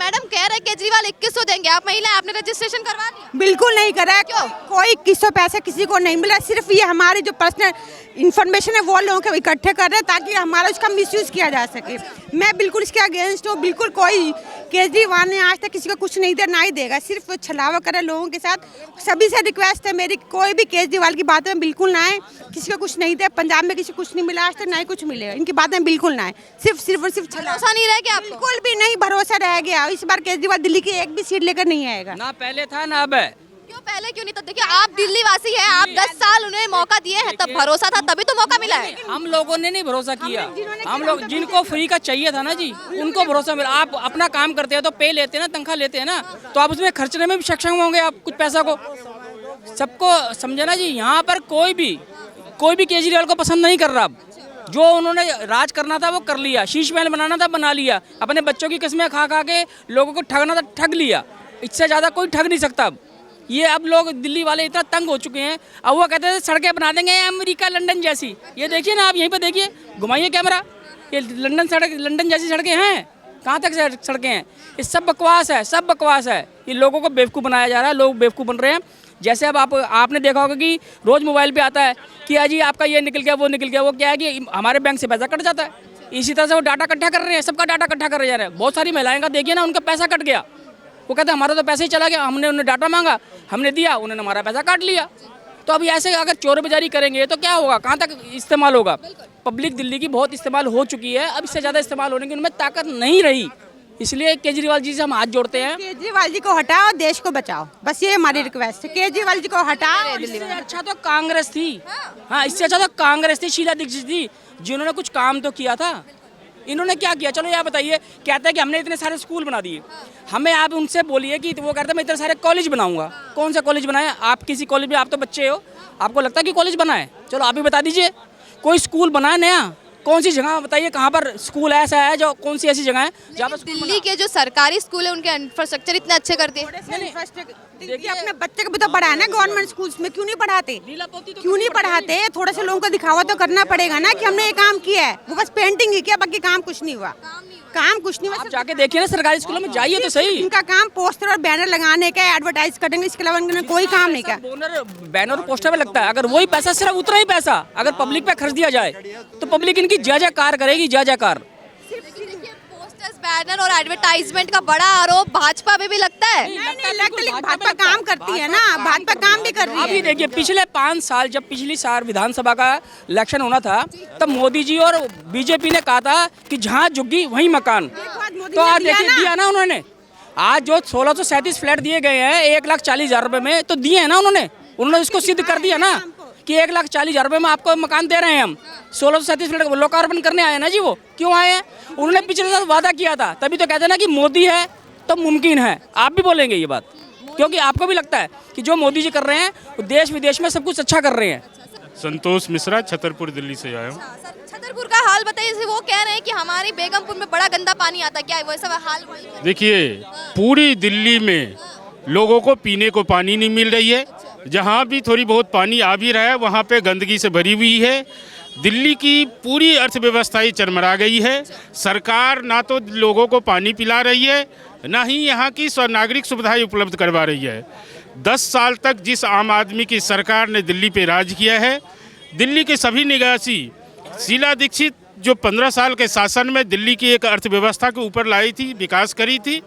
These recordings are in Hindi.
मैडम कह रहे हैं केजरीवाल 2100 देंगे, आप महिला आपने रजिस्ट्रेशन करवा लिया? बिल्कुल नहीं करा है। क्यों? कोई 2100 पैसे किसी को नहीं मिला। सिर्फ ये हमारी जो पर्सनल इन्फॉर्मेशन है वो लोगों के इकट्ठे कर रहे हैं ताकि हमारा उसका मिसयूज किया जा सके। मैं बिल्कुल इसके अगेंस्ट हूँ। बिल्कुल कोई केजरीवाल ने आज तक किसी को कुछ नहीं दिया, ना ही देगा। सिर्फ छलावा करे लोगों के साथ। सभी से रिक्वेस्ट है मेरी, कोई भी केजरीवाल की बातों में बिल्कुल ना आए। किसी को कुछ नहीं दिया, पंजाब में किसी को कुछ नहीं मिला आज तक, ना ही कुछ मिलेगा। इनकी बातें बिल्कुल ना आए। सिर्फ और सिर्फ भरोसा नहीं रह गया आपको? बिल्कुल भी नहीं भरोसा रह गया। इस बार केजरीवाल दिल्ली की एक भी सीट लेकर नहीं आएगा। ना पहले था ना अब है। क्यों पहले क्यों नहीं? तब देखिए आप दिल्ली वासी हैं, आप 10 साल उन्हें मौका दिए हैं, तब भरोसा था तभी तो मौका मिला है। हम लोगों ने नहीं भरोसा किया। हम लोग जिनको फ्री का चाहिए था ना जी, उनको भरोसा मिला। आप अपना काम करते हैं तो पे लेते हैं ना, तनख्वाह लेते हैं ना, तो आप उसमें खर्चने में भी सक्षम होंगे आप कुछ पैसा को। सबको समझना जी, यहाँ पर कोई भी केजरीवाल को पसंद नहीं कर रहा। अब जो उन्होंने राज करना था वो कर लिया, शीश महल बनाना था बना लिया, अपने बच्चों की किस्में खा खा के लोगों को ठगना था ठग लिया। इससे ज़्यादा कोई ठग नहीं सकता। अब ये अब लोग दिल्ली वाले इतना तंग हो चुके हैं। अब वो कहते हैं सड़कें बना देंगे अमेरिका लंदन जैसी। ये देखिए ना, आप यहीं पे देखिए, घुमाइए कैमरा, ये लंदन जैसी सड़कें हैं। कहाँ तक सड़कें हैं? ये सब बकवास है, सब बकवास है। ये लोगों को बेवकूफ़ बनाया जा रहा है, लोग बेवकूफ़ बन रहे हैं। जैसे अब आपने देखा होगा कि रोज़ मोबाइल पे आता है कि अजी आपका ये निकल गया, वो निकल गया। वो क्या है कि हमारे बैंक से पैसा कट जाता है। इसी तरह से वो डाटा इकट्ठा कर रहे हैं, सबका डाटा इकट्ठा कर रहे हैं। बहुत सारी महिलाएं का देखिए ना, उनका पैसा कट गया। वो कहते हैं हमारा तो पैसे ही चला गया, हमने उन्हें डाटा मांगा, हमने दिया, उन्होंने हमारा पैसा काट लिया। तो अभी ऐसे अगर चोर बाजारी करेंगे तो क्या होगा? कहाँ तक इस्तेमाल होगा? पब्लिक दिल्ली की बहुत इस्तेमाल हो चुकी है, अब इससे ज़्यादा इस्तेमाल होने की उनमें ताकत नहीं रही। इसलिए केजरीवाल जी से हम हाथ जोड़ते हैं। केजरीवाल जी को हटाओ और देश को बचाओ, बस ये हमारी रिक्वेस्ट है। केजरीवाल जी को हटाओ। इससे अच्छा तो कांग्रेस थी। हाँ, इससे अच्छा तो कांग्रेस थी, शीला दीक्षित थी, जिन्होंने कुछ काम तो किया था। इन्होंने क्या किया? चलो ये बताइए। कहते हैं कि हमने इतने सारे स्कूल बना दिए। हमें आप उनसे बोलिए कि वो कहते हैं मैं इतने सारे कॉलेज बनाऊंगा। कौन सा कॉलेज बनाया? आप किसी कॉलेज में, आप तो बच्चे हो, आपको लगता है कि कॉलेज बना है? चलो आप ही बता दीजिए, कोई स्कूल बना है नया? कौन सी जगह बताइए, कहाँ पर स्कूल ऐसा है जो, कौन सी ऐसी जगह है जहाँ पर दिल्ली के जो सरकारी स्कूल है उनके इंफ्रास्ट्रक्चर इतने अच्छे कर दिए। देखिए अपने बच्चे को भी तो पढ़ाना है गवर्नमेंट स्कूल्स में, क्यों नहीं पढ़ाते? क्यों नहीं पढ़ाते? थोड़ा सा लोगों को दिखावा तो करना पड़ेगा ना कि हमने ये काम किया है। वो बस पेंटिंग ही किया, बाकी काम कुछ नहीं हुआ। काम कुछ नहीं हुआ। आप जाके देखिए ना, सरकारी स्कूलों में जाइए तो सही। इनका काम पोस्टर और बैनर लगाने का, एडवर्टाइज करने का, इसके अलावा इन्होंने कोई काम नहीं किया। बैनर और पोस्टर में लगता है। अगर वही पैसा, सिर्फ उतना ही पैसा अगर पब्लिक पे खर्च दिया जाए तो पब्लिक इनकी जय जयकार करेगी, जय जयकार। पोस्टर्स, बैनर और एडवर्टाइजमेंट का बड़ा आरोप भाजपा पे भी लगता है। नहीं लगता, लेकिन भाजपा काम करती है ना, भाजपा काम भी कर रही है। अभी देखिए, पिछले 5 साल जब पिछली साल विधानसभा का इलेक्शन होना था, तब मोदी जी और बीजेपी ने कहा था कि जहाँ झुग्गी वहीं मकान। तो आज देखिए दिया ना उन्होंने। आज जो 1637 फ्लैट दिए गए हैं 1,40,000 रुपए में, तो दिए हैं ना उन्होंने इसको सिद्ध कर दिया ना कि 1,40,000 रुपए में आपको मकान दे रहे हैं हम। 1637 फ्लैट लोकार्पण करने आए ना जी। वो क्यों आए हैं? उन्होंने पिछले साल वादा किया था, तभी तो कहते हैं ना कि मोदी है तो मुमकिन है। आप भी बोलेंगे ये बात, क्योंकि आपको भी लगता है कि जो मोदी जी कर रहे हैं वो देश विदेश में सब कुछ अच्छा कर रहे हैं। संतोष मिश्रा, छतरपुर दिल्ली से आया हूँ। छतरपुर का हाल बताइए। जैसे वो कह रहे हैं कि हमारी बेगमपुर में बड़ा गंदा पानी आता है, क्या वैसा हाल? देखिए, पूरी दिल्ली में लोगों को पीने को पानी नहीं मिल रही है। जहाँ भी थोड़ी बहुत पानी आ भी रहा है वहाँ पे गंदगी से भरी हुई है। दिल्ली की पूरी अर्थव्यवस्था ही चरमरा गई है। सरकार ना तो लोगों को पानी पिला रही है, ना ही यहाँ की नागरिक सुविधाएं उपलब्ध करवा रही है। 10 साल तक जिस आम आदमी की सरकार ने दिल्ली पे राज किया है, दिल्ली के सभी निवासी, शीला दीक्षित जो 15 साल के शासन में दिल्ली की एक अर्थव्यवस्था के ऊपर लाई थी, विकास करी थी,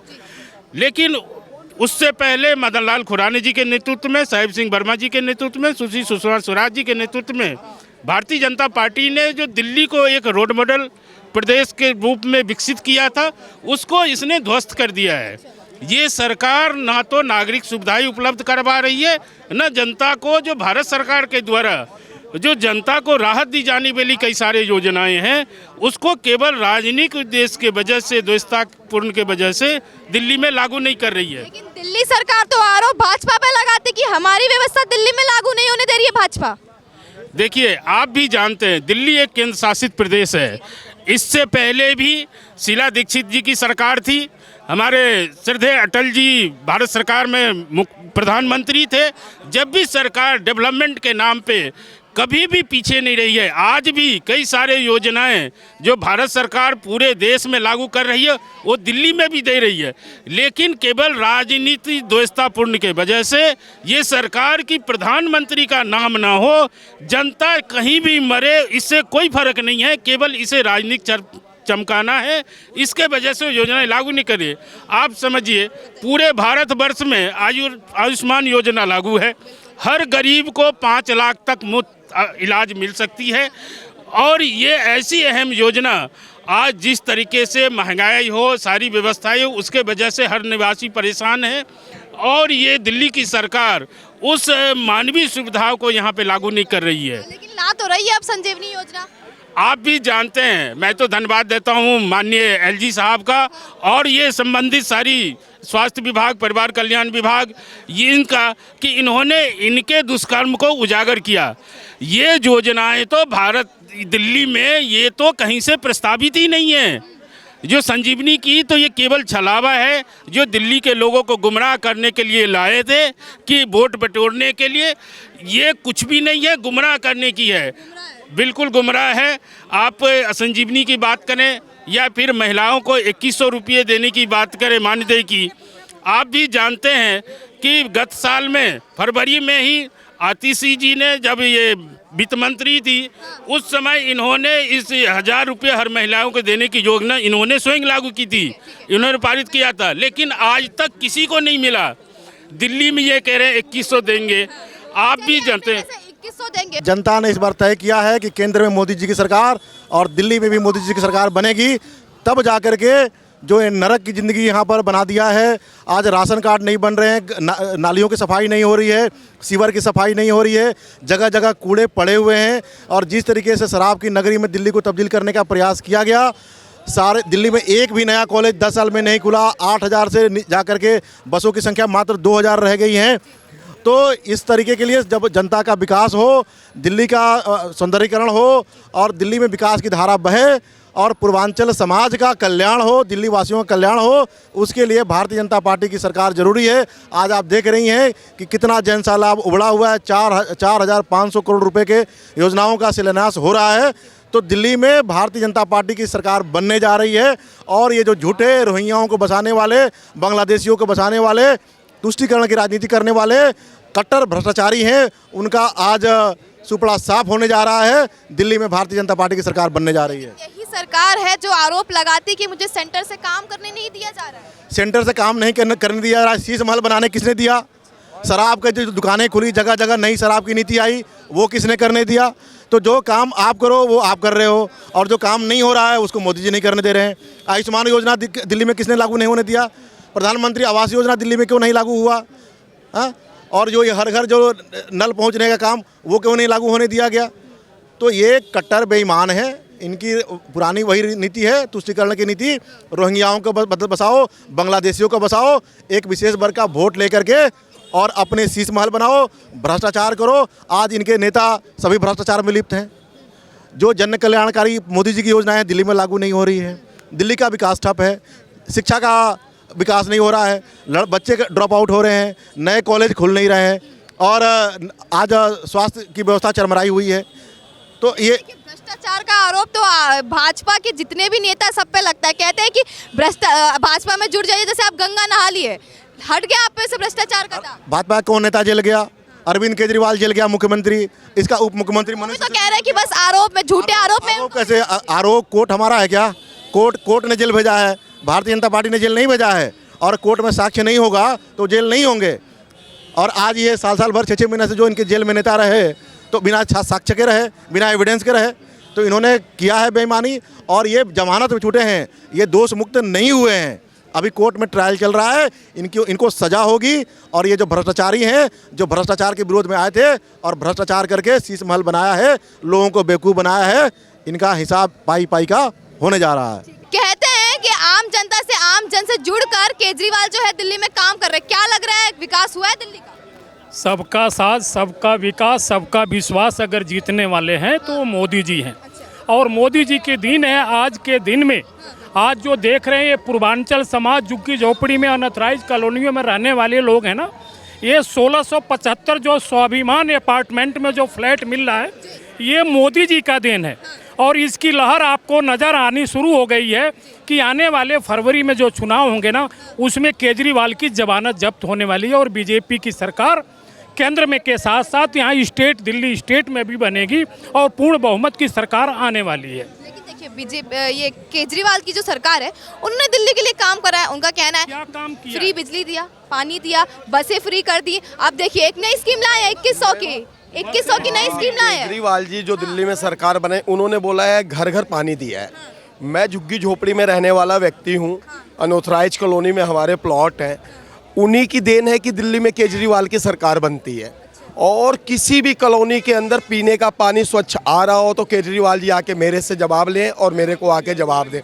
लेकिन उससे पहले मदन लाल खुराना जी के नेतृत्व में, साहिब सिंह वर्मा जी के नेतृत्व में, सुषमा स्वराज जी के नेतृत्व में भारतीय जनता पार्टी ने जो दिल्ली को एक रोड मॉडल प्रदेश के रूप में विकसित किया था, उसको इसने ध्वस्त कर दिया है। ये सरकार ना तो नागरिक सुविधाएं उपलब्ध करवा रही है, न जनता को जो भारत सरकार के द्वारा जो जनता को राहत दी जाने वाली कई सारे योजनाएं हैं, उसको केवल राजनीतिक उद्देश्य के वजह से, द्वेषतापूर्ण के वजह से दिल्ली में लागू नहीं कर रही है। लेकिन दिल्ली सरकार तो आरोप भाजपा पे लगाती कि हमारी व्यवस्था दिल्ली में लागू नहीं होने दे रही है भाजपा। देखिए, आप भी जानते हैं दिल्ली एक केंद्र शासित प्रदेश है। इससे पहले भी शीला दीक्षित जी की सरकार थी, हमारे श्रद्धेय अटल जी भारत सरकार में प्रधानमंत्री थे। जब भी सरकार डेवलपमेंट के नाम पे कभी भी पीछे नहीं रही है। आज भी कई सारे योजनाएं जो भारत सरकार पूरे देश में लागू कर रही है वो दिल्ली में भी दे रही है, लेकिन केवल राजनीति द्वेषतापूर्ण के वजह से ये सरकार की प्रधानमंत्री का नाम ना हो, जनता कहीं भी मरे इससे कोई फर्क नहीं है, केवल इसे राजनीतिक चमकाना है, इसके वजह से योजनाएं लागू नहीं करिए। आप समझिए पूरे भारतवर्ष में आयुष्मान योजना लागू है, हर गरीब को 5 लाख तक मुफ्त इलाज मिल सकती है। और ये ऐसी अहम योजना आज जिस तरीके से महंगाई हो, सारी व्यवस्थाएं हो, उसके वजह से हर निवासी परेशान है और ये दिल्ली की सरकार उस मानवीय सुविधाओं को यहाँ पे लागू नहीं कर रही है। लेकिन ला तो रही है अब संजीवनी योजना। आप भी जानते हैं, मैं तो धन्यवाद देता हूं माननीय एलजी साहब का और ये संबंधित सारी स्वास्थ्य विभाग, परिवार कल्याण विभाग, ये इनका कि इन्होंने इनके दुष्कर्म को उजागर किया। ये योजनाएं तो भारत दिल्ली में ये तो कहीं से प्रस्तावित ही नहीं है। जो संजीवनी की तो ये केवल छलावा है जो दिल्ली के लोगों को गुमराह करने के लिए लाए थे कि वोट बटोरने के लिए। ये कुछ भी नहीं है, गुमराह करने की है, बिल्कुल गुमराह है। आप संजीवनी की बात करें या फिर महिलाओं को 2100 रुपये देने की बात करें मानदेय की, आप भी जानते हैं कि गत साल में फरवरी में ही आतिशी जी ने जब ये वित्त मंत्री थी उस समय इन्होंने इस 1000 रुपये हर महिलाओं को देने की योजना इन्होंने स्वयं लागू की थी, इन्होंने पारित किया था, लेकिन आज तक किसी को नहीं मिला। दिल्ली में ये कह रहे हैं 2100 देंगे, आप भी जानते हैं 2100 देंगे। जनता ने इस बार तय किया है कि केंद्र में मोदी जी की सरकार और दिल्ली में भी मोदी जी की सरकार बनेगी, तब जाकर के जो ये नरक की ज़िंदगी यहाँ पर बना दिया है। आज राशन कार्ड नहीं बन रहे हैं, नालियों की सफाई नहीं हो रही है, सीवर की सफाई नहीं हो रही है, जगह जगह कूड़े पड़े हुए हैं। और जिस तरीके से शराब की नगरी में दिल्ली को तब्दील करने का प्रयास किया गया, सारे दिल्ली में एक भी नया कॉलेज 10 साल में नहीं खुला। 8000 से जाकर के बसों की संख्या मात्र 2000 रह गई हैं। तो इस तरीके के लिए जब जनता का विकास हो, दिल्ली का सौंदर्यीकरण हो और दिल्ली में विकास की धारा बहे और पूर्वांचल समाज का कल्याण हो, दिल्ली वासियों का कल्याण हो, उसके लिए भारतीय जनता पार्टी की सरकार जरूरी है। आज आप देख रही हैं कि कितना जन लाभ उभड़ा हुआ है, 4500 करोड़ रुपए के योजनाओं का शिलान्यास हो रहा है। तो दिल्ली में भारतीय जनता पार्टी की सरकार बनने जा रही है। और ये जो झूठे रोहिंग्याओं को बसाने वाले, बांग्लादेशियों को बसाने वाले, तुष्टीकरण की राजनीति करने वाले कट्टर भ्रष्टाचारी हैं, उनका आज सुपड़ा साफ होने जा रहा है। दिल्ली में भारतीय जनता पार्टी की सरकार बनने जा रही है। यही सरकार है जो आरोप लगाती कि मुझे सेंटर से काम करने नहीं दिया जा रहा है। सेंटर से काम नहीं करने दिया जा रहा है। शीश महल बनाने किसने दिया? शराब के जो दुकानें खुली, जगह जगह नई शराब की नीति आई, वो किसने करने दिया? तो जो काम आप करो वो आप कर रहे हो और जो काम नहीं हो रहा है उसको मोदी जी नहीं करने दे रहे हैं। आयुष्मान योजना दिल्ली में किसने लागू नहीं होने दिया? प्रधानमंत्री आवास योजना दिल्ली में क्यों नहीं लागू हुआ? हाँ, और जो ये हर घर जो नल पहुंचने का काम वो क्यों नहीं लागू होने दिया गया? तो ये कट्टर बेईमान है, इनकी पुरानी वही नीति है, तुष्टीकरण की नीति। रोहिंग्याओं को बसाओ, बांग्लादेशियों को बसाओ, एक विशेष वर्ग का वोट लेकर के और अपने शीश महल बनाओ, भ्रष्टाचार करो। आज इनके नेता सभी भ्रष्टाचार में लिप्त हैं। जो जन कल्याणकारी मोदी जी की योजनाएं दिल्ली में लागू नहीं हो रही है। दिल्ली का विकास ठप है, शिक्षा का विकास नहीं हो रहा है, बच्चे ड्रॉप आउट हो रहे हैं, नए कॉलेज खुल नहीं रहे हैं और आज स्वास्थ्य की व्यवस्था चरमराई हुई है। तो ये भ्रष्टाचार का आरोप तो भाजपा के जितने भी नेता सब पे लगता है। कहते हैं कि भाजपा में जुड़ जाइए, जैसे आप गंगा नहा लिए, हट गया आप पे से भ्रष्टाचार का दाग। भाजपा कौन नेता जेल गया? अरविंद केजरीवाल जेल गया, मुख्यमंत्री, इसका उप मुख्यमंत्री मनोज तो कह रहे हैं कि बस आरोप में, झूठे आरोप में। कैसे आरोप? कोर्ट हमारा है क्या? कोर्ट ने जेल भेजा है, भारतीय जनता पार्टी ने जेल नहीं भेजा है। और कोर्ट में साक्ष्य नहीं होगा तो जेल नहीं होंगे। और आज ये साल भर 6 महीने से जो इनके जेल में नेता रहे तो बिना साक्ष्य के रहे, बिना एविडेंस के रहे, तो इन्होंने किया है बेईमानी और ये जमानत में छूटे हैं, ये दोष मुक्त नहीं हुए हैं। अभी कोर्ट में ट्रायल चल रहा है, इनको सजा होगी। और ये जो भ्रष्टाचारी हैं, जो भ्रष्टाचार के विरोध में आए थे और भ्रष्टाचार करके शीश महल बनाया है, लोगों को बेवकूफ़ बनाया है, इनका हिसाब पाई का होने जा रहा है। कहते हैं कि आम जनता से, आम जन से जुड़कर केजरीवाल जो है दिल्ली में काम कर रहे हैं। क्या लग रहा है, विकास हुआ है दिल्ली का? सबका साथ, सबका विकास, सबका विश्वास अगर जीतने वाले हैं तो वो मोदी जी हैं। और मोदी जी के दिन है आज के दिन में। आज जो देख रहे हैं ये पूर्वांचल समाज, झुग्गी झोपड़ी में, अनथराइज कॉलोनियों में रहने वाले लोग हैं ना, ये 1675 जो स्वाभिमान अपार्टमेंट में जो फ्लैट मिल रहा है, ये मोदी जी का देन है। और इसकी लहर आपको नज़र आनी शुरू हो गई है कि आने वाले फरवरी में जो चुनाव होंगे ना, उसमें केजरीवाल की जमानत जब्त होने वाली है और बीजेपी की सरकार केंद्र में के साथ साथ यहाँ स्टेट, दिल्ली स्टेट में भी बनेगी और पूर्ण बहुमत की सरकार आने वाली है। लेकिन देखिए बीजेपी, ये केजरीवाल की जो सरकार है, उन्होंने दिल्ली के लिए काम करा है। उनका कहना है क्या काम किया? फ्री बिजली दिया, पानी दिया, बसें फ्री कर दी। अब देखिए एक नई स्कीम लाए हैं 2100 की, 2100 की नई स्कीम लाए हैं। केजरीवाल जी जो दिल्ली में सरकार बने, उन्होंने बोला है घर घर पानी दिया है। मैं झुग्गी झोपड़ी में रहने वाला व्यक्ति हूँ, अनऑथराइज कॉलोनी में हमारे प्लॉट हैं। उन्हीं की देन है कि दिल्ली में केजरीवाल की सरकार बनती है। और किसी भी कॉलोनी के अंदर पीने का पानी स्वच्छ आ रहा हो तो केजरीवाल जी आके मेरे से जवाब लें और मेरे को आके जवाब दें।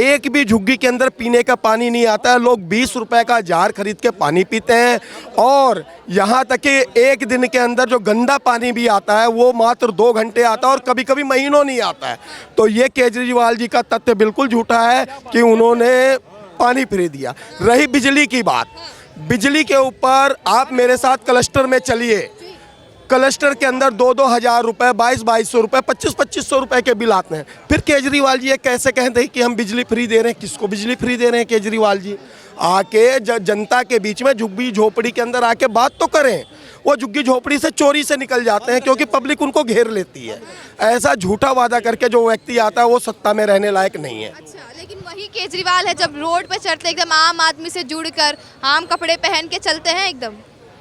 एक भी झुग्गी के अंदर पीने का पानी नहीं आता है। लोग 20 रुपए का जार खरीद के पानी पीते हैं और यहाँ तक कि एक दिन के अंदर जो गंदा पानी भी आता है वो मात्र 2 घंटे आता है और कभी कभी महीनों नहीं आता है। तो ये केजरीवाल जी का तथ्य बिल्कुल झूठा है कि उन्होंने पानी फ्री दिया। रही बिजली की बात, बिजली के ऊपर आप मेरे साथ क्लस्टर में चलिए। क्लस्टर के अंदर 2-2 हज़ार रुपये, 2200 रुपये, 2500 रुपये के बिल आते हैं। फिर केजरीवाल जी ये कैसे कहते हैं कि हम बिजली फ्री दे रहे हैं? किसको बिजली फ्री दे रहे हैं केजरीवाल जी? आके जनता के बीच में झुग्गी झोपड़ी के अंदर आके बात तो करें। वो झुग्गी झोपड़ी से चोरी से निकल जाते हैं क्योंकि पब्लिक उनको घेर लेती है। ऐसा झूठा वादा करके जो व्यक्ति आता है वो सत्ता में रहने लायक नहीं है। अच्छा, लेकिन वही केजरीवाल है जब रोड पे चलते एकदम आम आदमी से जुड़कर आम कपड़े पहन के चलते हैं एकदम।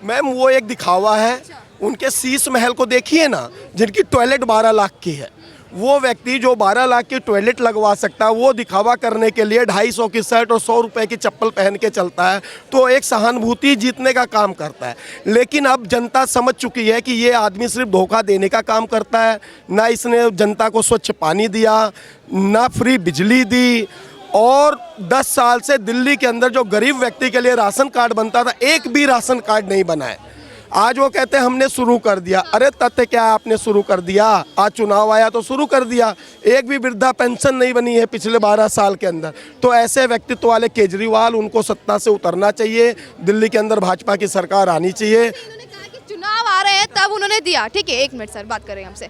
मैम वो एक दिखावा है। उनके शीश महल को देखिए ना, जिनकी टॉयलेट 12 लाख की है। वो व्यक्ति जो 12 लाख की टॉयलेट लगवा सकता है, वो दिखावा करने के लिए 250 की शर्ट और 100 रुपए की चप्पल पहन के चलता है, तो एक सहानुभूति जीतने का काम करता है। लेकिन अब जनता समझ चुकी है कि ये आदमी सिर्फ धोखा देने का काम करता है। ना इसने जनता को स्वच्छ पानी दिया, ना फ्री बिजली दी, और 10 साल से दिल्ली के अंदर जो गरीब व्यक्ति के लिए राशन कार्ड बनता था, एक भी राशन कार्ड नहीं बना है। आज वो कहते हैं हमने शुरू कर दिया। अरे तथ्य क्या है, आपने शुरू कर दिया? आज चुनाव आया तो शुरू कर दिया। एक भी वृद्धा पेंशन नहीं बनी है पिछले 12 साल के अंदर। तो ऐसे व्यक्तित्व वाले केजरीवाल, उनको सत्ता से उतरना चाहिए। दिल्ली के अंदर भाजपा की सरकार आनी चाहिए। उन्होंने कहा कि चुनाव आ रहे हैं तब उन्होंने दिया। ठीक है, 1 मिनट सर बात करेंगे हमसे।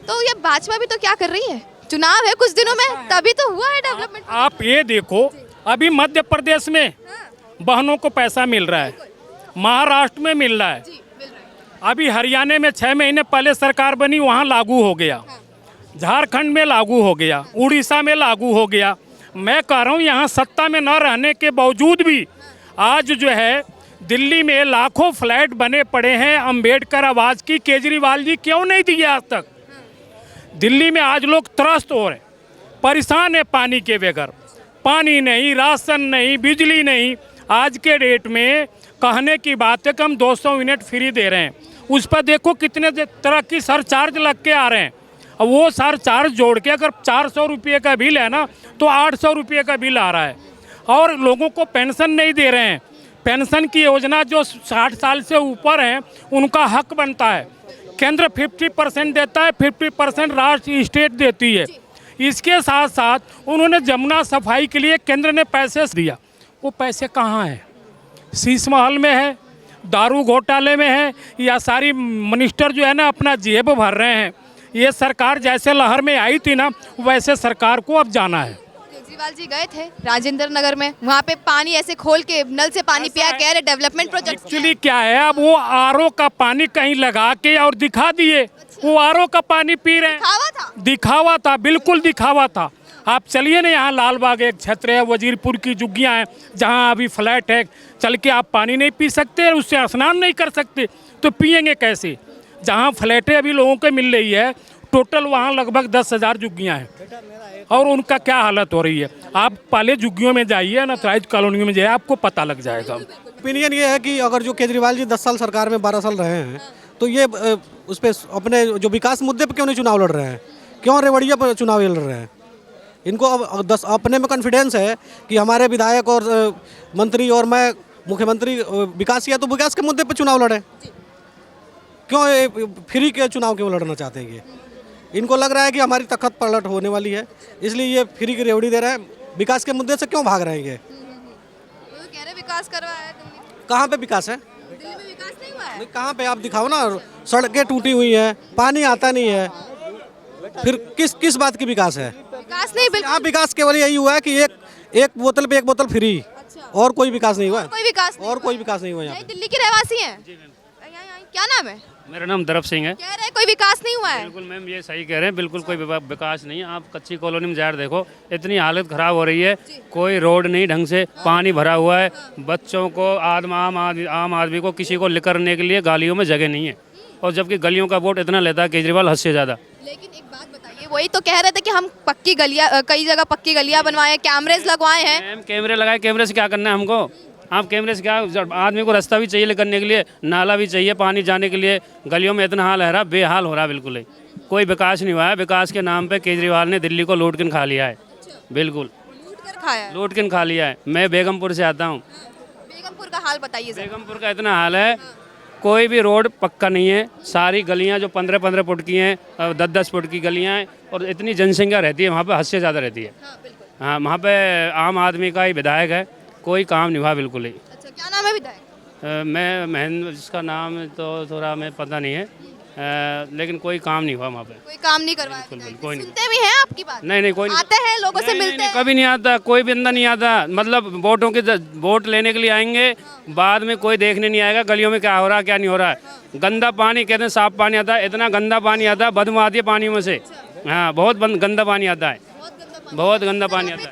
तो ये भाजपा भी तो क्या कर रही है, चुनाव है कुछ दिनों में, तभी तो हुआ है डेवलपमेंट। आप ये देखो, अभी मध्य प्रदेश में बहनों को पैसा मिल रहा है, महाराष्ट्र में मिल रहा है, अभी हरियाणा में 6 महीने पहले सरकार बनी, वहाँ लागू हो गया, झारखंड में लागू हो गया, उड़ीसा में लागू हो गया। मैं कह रहा हूँ यहाँ सत्ता में न रहने के बावजूद भी आज जो है दिल्ली में लाखों फ्लैट बने पड़े हैं अंबेडकर आवास की। केजरीवाल जी क्यों नहीं दिए आज तक? दिल्ली में आज लोग त्रस्त हो रहे, परेशान है पानी के बगैर। पानी नहीं, राशन नहीं, बिजली नहीं। आज के डेट में कहने की बात है कि हम 200 यूनिट फ्री दे रहे हैं, उस पर देखो कितने तरह की सरचार्ज लग के आ रहे हैं। अब वो सरचार्ज जोड़ के अगर 400 रुपये का बिल है ना, तो 800 रुपये का बिल आ रहा है। और लोगों को पेंशन नहीं दे रहे हैं। पेंशन की योजना जो 60 साल से ऊपर हैं उनका हक बनता है। केंद्र 50% देता है, 50% राज्य स्टेट देती है। इसके साथ साथ उन्होंने जमुना सफाई के लिए केंद्र ने पैसे दिया। वो पैसे कहाँ हैं? शीश महल में है, दारू घोटाले में है, या सारी मिनिस्टर जो है ना अपना जेब भर रहे हैं। ये सरकार जैसे लहर में आई थी ना, वैसे सरकार को अब जाना है। केजरीवाल जी गए थे राजेंद्र नगर में, वहाँ पे पानी ऐसे खोल के नल से पानी पिया, कह रहे डेवलपमेंट प्रोजेक्ट। एक्चुअली क्या है, अब वो आरओ का पानी कहीं लगा के और दिखा दिए, वो आरओ का पानी पी रहे हैं। दिखावा था, बिल्कुल दिखावा था। आप चलिए ना, यहाँ लालबाग एक क्षेत्र है, वजीरपुर की झुग्गियाँ हैं, जहाँ अभी फ्लैट है, चल के आप पानी नहीं पी सकते, उससे स्नान नहीं कर सकते, तो पिएंगे कैसे? जहाँ फ्लैटें अभी लोगों को मिल रही है, टोटल वहाँ लगभग 10,000 झुग्गियाँ हैं और उनका क्या हालत हो रही है। आप पहले झुग्गियों में जाइए, अनऑथराइज कॉलोनियों में जाइए, आपको पता लग जाएगा। ओपिनियन ये है कि अगर जो केजरीवाल जी 10 साल सरकार में 12 साल रहे हैं, तो ये उस पर अपने जो विकास मुद्दे पर क्यों नहीं चुनाव लड़ रहे हैं? क्यों रेवड़िया पर चुनाव लड़ रहे हैं? इनको अब अपने में कॉन्फिडेंस है कि हमारे विधायक और मंत्री और मैं मुख्यमंत्री विकास किया, तो विकास के मुद्दे पर चुनाव लड़े। क्यों फ्री के चुनाव क्यों लड़ना चाहते हैं? ये इनको लग रहा है कि हमारी तख्त पलट होने वाली है, इसलिए ये फ्री की रेवड़ी दे रहे हैं। विकास के मुद्दे से क्यों भाग रहे हैं? ये कह रहे विकास करवाया दिल्ली। कहाँ पे विकास है? दिल्ली में विकास नहीं हुआ है? नहीं, कहाँ पे आप दिखाओ ना, सड़कें टूटी हुई हैं, पानी आता नहीं है, फिर किस बात की विकास है? विकास नहीं, बिल्कुल यहाँ विकास केवल यही हुआ है कि एक बोतल पे एक बोतल फ्री, और कोई विकास नहीं हुआ है। कोई विकास नहीं और हुआ कोई है। विकास नहीं हुआ यहाँ नहीं, पे। दिल्ली के रहवासी हैं? क्या नाम है? मेरा नाम दरब सिंह है। कह रहे हैं कोई विकास नहीं हुआ है। बिल्कुल मैम, ये सही कह रहे हैं, बिल्कुल कोई विकास नहीं है। आप कच्ची कॉलोनी में जाकर देखो, इतनी हालत खराब हो रही है, कोई रोड नहीं ढंग से, पानी भरा हुआ है, बच्चों को आम आदमी को किसी को करने के लिए गालियों में जगह नहीं है, और जबकि गलियों का वोट इतना लेता है केजरीवाल, हद से ज़्यादा। लेकिन एक बात बताइए, वही तो कह रहे थे कि हम पक्की गलियां, कई जगह पक्की गलियां बनवाए, कैमरेज लगवाए हैं। मैम कैमरे लगाए, कैमरे से क्या करना है हमको? आप कैमरे से क्या, आदमी को रास्ता भी चाहिए करने के लिए, नाला भी चाहिए पानी जाने के लिए, गलियों में इतना हाल है रहा, बेहाल हो रहा बिल्कुल ही। कोई विकास नहीं हुआ है। विकास के नाम पे केजरीवाल ने दिल्ली को लूट के खा लिया है, बिल्कुल लूट कर खाया है। लूट के खा लिया है। मैं बेगमपुर से आता हूँ, बेगमपुर का हाल बताइए जरा। बेगमपुर का इतना हाल है, कोई भी रोड पक्का नहीं है, सारी गलियां जो 15-15 फुट की हैं, 10-10 फुट की गलियां हैं, और इतनी जनसंख्या रहती है वहाँ पे, हद से ज़्यादा रहती है। हाँ, वहाँ पे आम आदमी का ही विधायक है, कोई काम नहीं हुआ बिल्कुल ही। अच्छा, क्या नाम है विधायक? मैं महेंद्र, जिसका नाम तो थोड़ा मैं पता नहीं है, लेकिन कोई काम नहीं हुआ वहाँ पे। कोई काम नहीं करवाया बिल्कुल, विधायक। कोई नहीं। सुनते भी हैं आपकी बात? नहीं कोई नहीं। आते हैं लोगों से नहीं, मिलते नहीं, हैं? कभी नहीं आता, कोई भी अंदर नहीं आता। मतलब वोट लेने के लिए आएंगे, बाद में कोई देखने नहीं आएगा गलियों में क्या हो रहा है क्या नहीं हो रहा है। गंदा पानी, कहते हैं साफ पानी आता है, इतना गंदा पानी आता है, बदबू आती है पानी में से। हाँ, बहुत गंदा पानी आता है, बहुत गंदा पानी आता है।